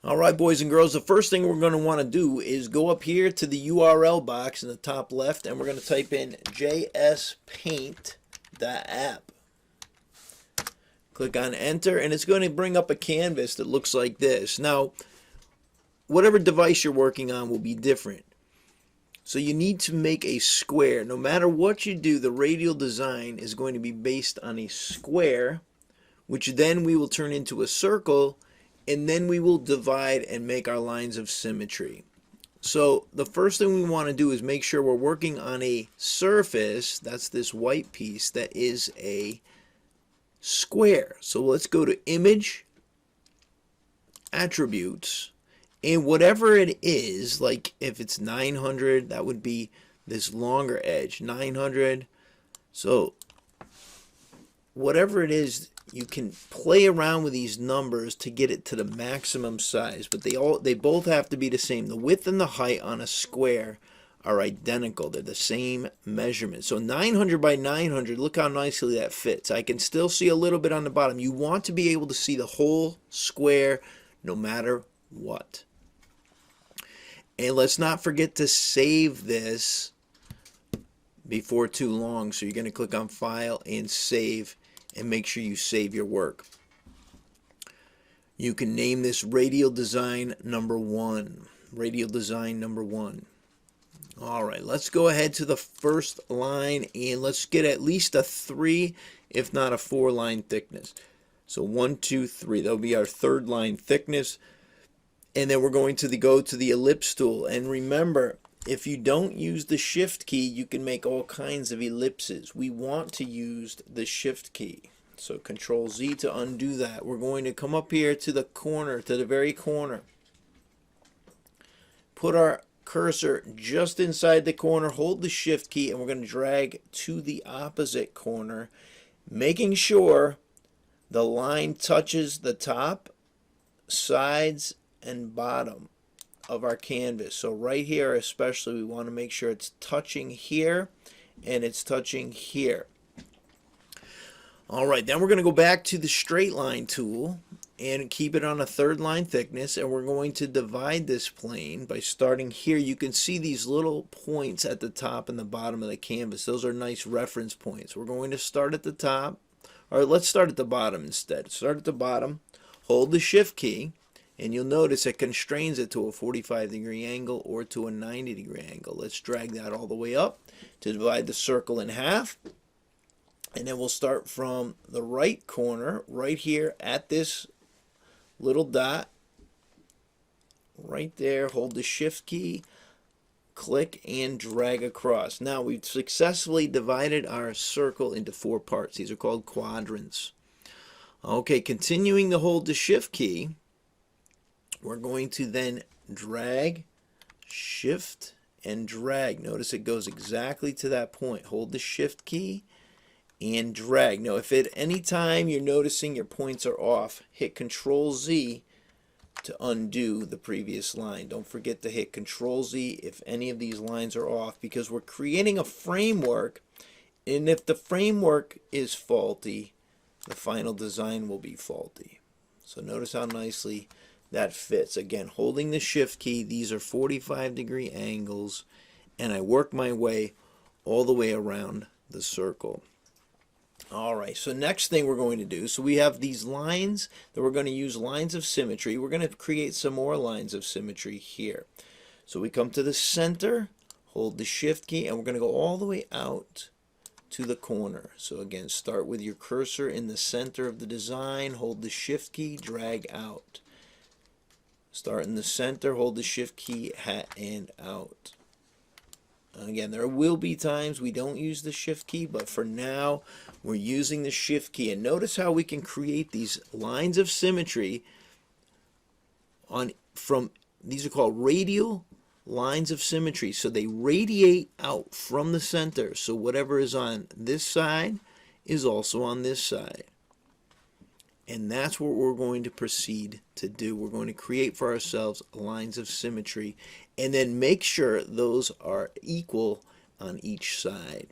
Alright, boys and girls, the first thing we're going to want to do is go up here to the URL box in the top left, and we're going to type in jspaint.app. Click on enter, and it's going to bring up a canvas that looks like this. Now, whatever device you're working on will be different. So you need to make a square. No matter what you do, the radial design is going to be based on a square, which then we will turn into a circle, and then we will divide and make our lines of symmetry. So the first thing we want to do is make sure we're working on a surface, that's this white piece, that is a square. So let's go to Image, Attributes, and whatever it is, like if it's 900, that would be this longer edge, 900. So whatever it is, you can play around with these numbers to get it to the maximum size, but they both have to be the same. The width and the height on a square are identical. They're the same measurement. So 900 by 900, look how nicely that fits. I can still see a little bit on the bottom. You want to be able to see the whole square no matter what. And let's not forget to save this before too long. So you're going to click on File and Save, and make sure you save your work. You can name this Radial Design Number 1. Radial Design Number 1. Alright, let's go ahead to the first line, and let's get at least a 3, if not a 4 line thickness. So 1, 2, 3. That'll be our third line thickness. And then we're going to go to the ellipse tool. And remember, if you don't use the shift key, you can make all kinds of ellipses. We want to use the shift key. So Control Z to undo that. We're going to come up here to the corner, to the very corner. Put our cursor just inside the corner, hold the shift key, and we're going to drag to the opposite corner, making sure the line touches the top, sides, and bottom of our canvas. So right here especially, we want to make sure it's touching here and it's touching here. Alright, then we're going to go back to the straight line tool and keep it on a third line thickness, and we're going to divide this plane by starting here. You can see these little points at the top and the bottom of the canvas. Those are nice reference points. We're going to start at the top, or let's start at the bottom instead. Start at the bottom, hold the shift key, and you'll notice it constrains it to a 45-degree angle or to a 90-degree angle. Let's drag that all the way up to divide the circle in half. And then we'll start from the right corner, right here at this little dot. Right there, hold the shift key, click, and drag across. Now we've successfully divided our circle into 4 parts. These are called quadrants. Okay, continuing to hold the shift key, we're going to then drag, shift, and drag. Notice it goes exactly to that point. Hold the shift key and drag. Now, if at any time you're noticing your points are off, hit Control Z to undo the previous line. Don't forget to hit Control Z if any of these lines are off, because we're creating a framework, and if the framework is faulty, the final design will be faulty. So notice how nicely that fits. Again, holding the shift key, these are 45-degree angles, and I work my way all the way around the circle. Alright, so next thing we're going to do, so we have these lines that we're going to use lines of symmetry. We're going to create some more lines of symmetry here. So we come to the center, hold the shift key, and we're going to go all the way out to the corner. So again, start with your cursor in the center of the design, hold the shift key, drag out. Start in the center, hold the shift key, and out. Again, there will be times we don't use the shift key, but for now, we're using the shift key. And notice how we can create these lines of symmetry these are called radial lines of symmetry. So they radiate out from the center. So whatever is on this side is also on this side. And that's what we're going to proceed to do. We're going to create for ourselves lines of symmetry, and then make sure those are equal on each side.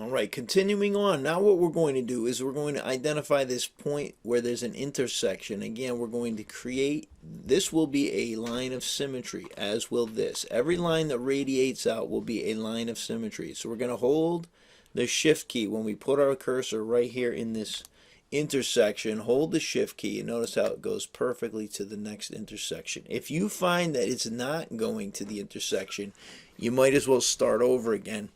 All right, continuing on. Now what we're going to do is we're going to identify this point where there's an intersection. Again, we're going to create, this will be a line of symmetry, as will this. Every line that radiates out will be a line of symmetry. So we're going to hold the shift key when we put our cursor right here in this intersection. Hold the shift key and notice how it goes perfectly to the next intersection. If you find that it's not going to the intersection, you might as well start over again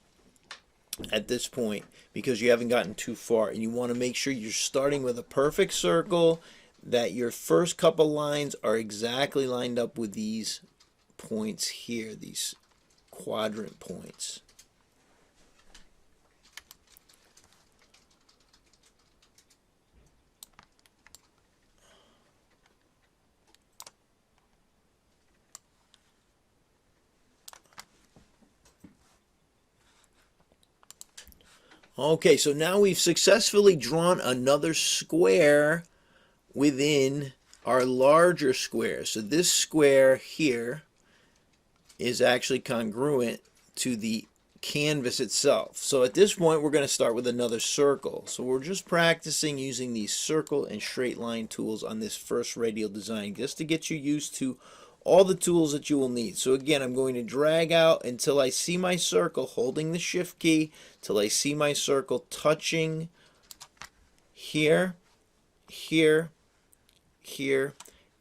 at this point, because you haven't gotten too far, and you want to make sure you're starting with a perfect circle, that your first couple lines are exactly lined up with these points here, these quadrant points. Okay, so now we've successfully drawn another square within our larger square. So this square here is actually congruent to the canvas itself. So at this point, we're going to start with another circle. So we're just practicing using these circle and straight line tools on this first radial design, just to get you used to all the tools that you will need. So again, I'm going to drag out until I see my circle, holding the shift key, till I see my circle touching here, here, here,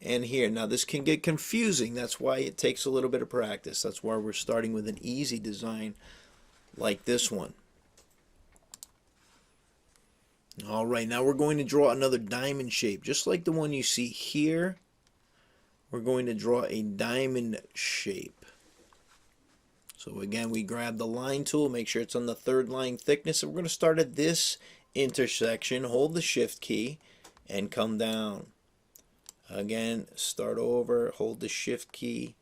and here. Now this can get confusing. That's why it takes a little bit of practice. That's why we're starting with an easy design like this one. All right, now we're going to draw another diamond shape, just like the one you see here. We're going to draw a diamond shape. So again, we grab the line tool, make sure it's on the third line thickness, and we're going to start at this intersection, hold the shift key, and come down. Again, start over, hold the shift key,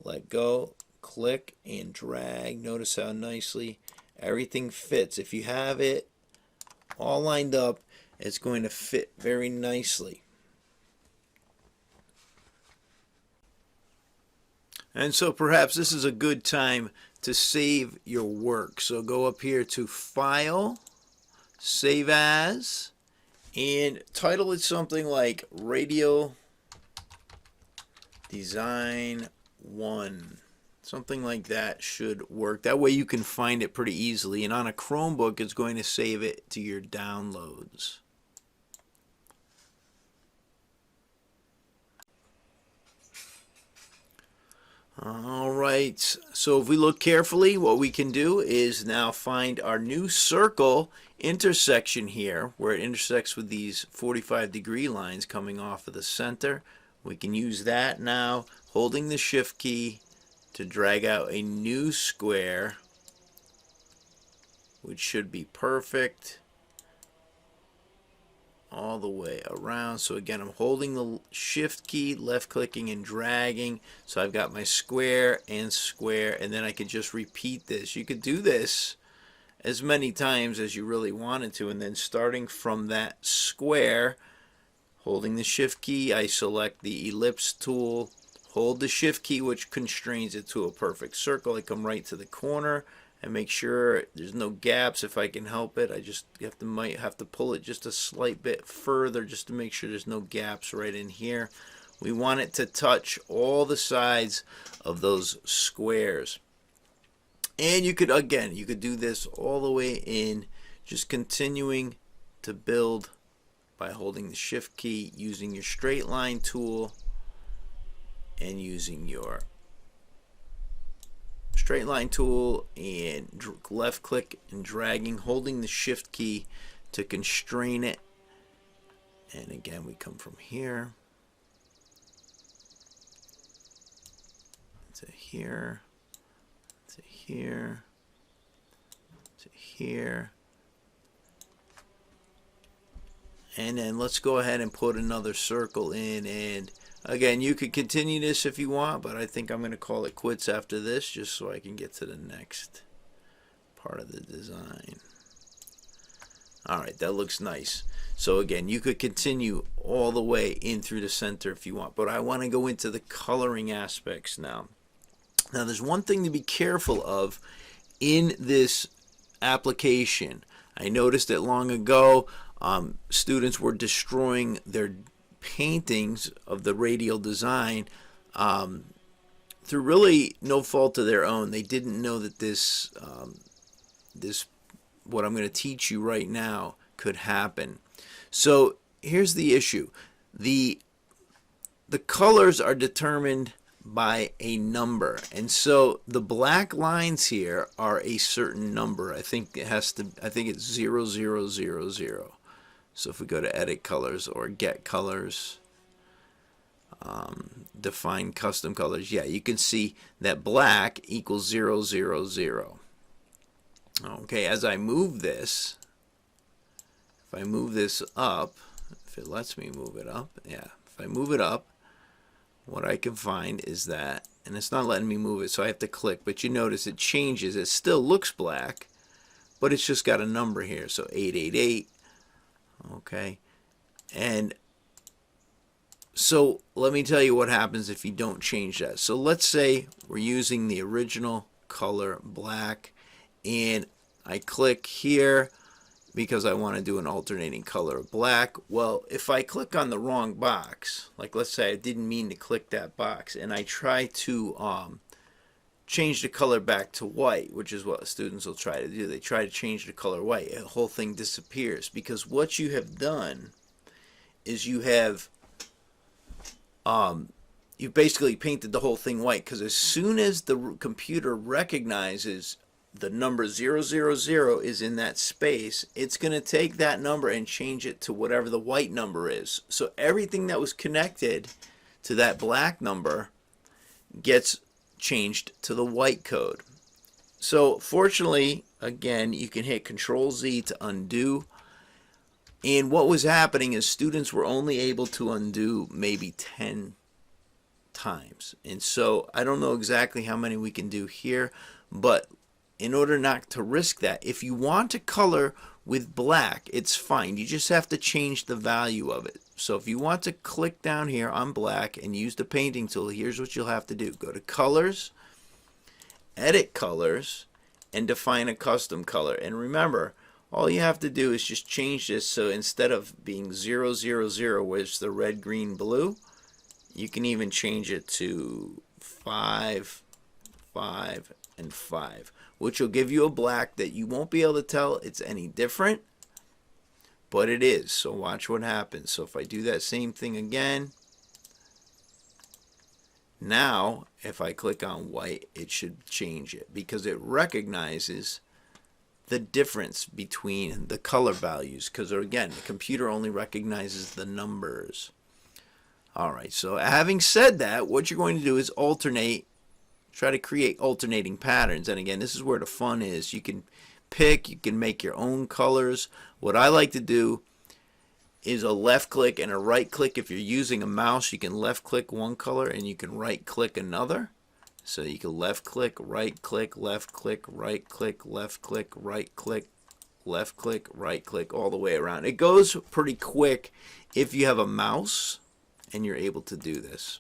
let go, click, and drag. Notice how nicely everything fits. If you have it all lined up, it's going to fit very nicely. And so perhaps this is a good time to save your work. So go up here to File, Save As, and title it something like Radial Design 1. Something like that should work. That way you can find it pretty easily. And on a Chromebook, it's going to save it to your downloads. All right, so if we look carefully, what we can do is now find our new circle intersection here, where it intersects with these 45-degree lines coming off of the center. We can use that now, holding the shift key, to drag out a new square, which should be perfect all the way around. So again, I'm holding the shift key, left clicking and dragging, so I've got my square, and then I could just repeat this. You could do this as many times as you really wanted to, and then starting from that square, holding the shift key, I select the ellipse tool, hold the shift key, which constrains it to a perfect circle. I come right to the corner and make sure there's no gaps if I can help it. I just might have to pull it just a slight bit further just to make sure there's no gaps right in here. We want it to touch all the sides of those squares. And you could, again, you could do this all the way in, just continuing to build by holding the shift key, using your straight line tool, and using your straight line tool, and left click and dragging, holding the shift key to constrain it. And again, we come from here to here to here to here. And then let's go ahead and put another circle in, and again, you could continue this if you want, but I think I'm going to call it quits after this, just so I can get to the next part of the design. Alright, that looks nice. So again, you could continue all the way in through the center if you want, but I want to go into the coloring aspects now. Now there's one thing to be careful of in this application. I noticed that long ago students were destroying their paintings of the radial design through really no fault of their own. They didn't know that this what I'm going to teach you right now could happen. So here's the issue. The colors are determined by a number, and so the black lines here are a certain number. I think it's 0000. So if we go to edit colors or get colors, define custom colors, yeah, you can see that black equals 000. Okay, as I move this, if I move this up, if it lets me move it up, yeah, if I move it up, what I can find is that, and it's not letting me move it, so I have to click, but you notice it changes. It still looks black, but it's just got a number here, so 888. Okay, and so let me tell you what happens if you don't change that. So let's say we're using the original color black, and I click here because I want to do an alternating color of black. Well, if I click on the wrong box, like let's say I didn't mean to click that box, and I try to change the color back to white, which is what students will try to do. They try to change the color white. The whole thing disappears because what you have done is you have you basically painted the whole thing white, because as soon as the computer recognizes the number 000 is in that space, it's going to take that number and change it to whatever the white number is. So everything that was connected to that black number gets changed to the white code. So fortunately, again, you can hit Control Z to undo. And what was happening is students were only able to undo maybe 10 times. And so I don't know exactly how many we can do here, but in order not to risk that, if you want to color with black, it's fine. You just have to change the value of it. So if you want to click down here on black and use the painting tool, here's what you'll have to do. Go to colors, edit colors, and define a custom color. And remember, all you have to do is just change this, so instead of being 000, which is the red, green, blue, you can even change it to 5, 5, and 5, which will give you a black that you won't be able to tell it's any different, but it is. So watch what happens. So if I do that same thing again, now if I click on white, it should change it because it recognizes the difference between the color values, because again, the computer only recognizes the numbers. Alright, so having said that, what you're going to do is alternate, try to create alternating patterns. And again, this is where the fun is. You can pick, you can make your own colors. What I like to do is a left click and a right click. If you're using a mouse, you can left click one color and you can right click another. So you can left click, right click, left click, right click, left click, right click, left click, right click, all the way around. It goes pretty quick if you have a mouse and you're able to do this.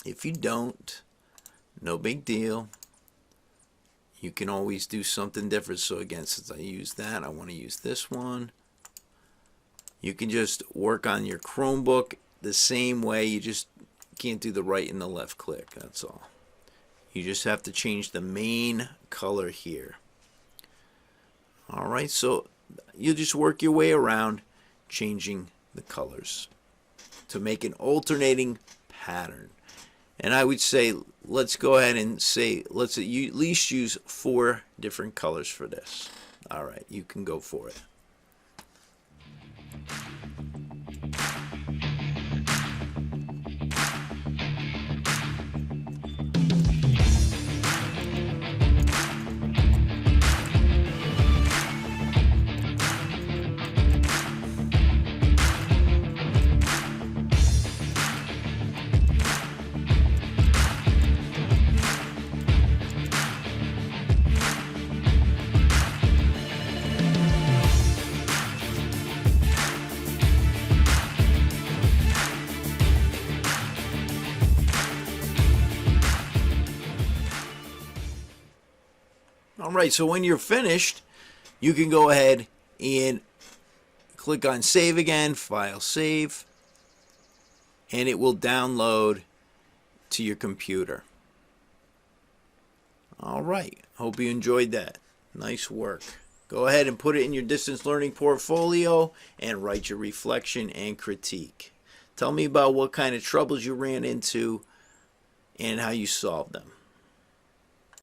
If you don't, no big deal. You can always do something different. So again, since I use that, I want to use this one. You can just work on your Chromebook the same way. You just can't do the right and the left click. That's all. You just have to change the main color here. Alright, so you just work your way around changing the colors to make an alternating pattern. And I would say, let's go ahead and say, let's at least use 4 different colors for this. Alright, you can go for it. right, so when you're finished, you can go ahead and click on Save again, File Save, and it will download to your computer. All right, hope you enjoyed that. Nice work. Go ahead and put it in your distance learning portfolio and write your reflection and critique. Tell me about what kind of troubles you ran into and how you solved them.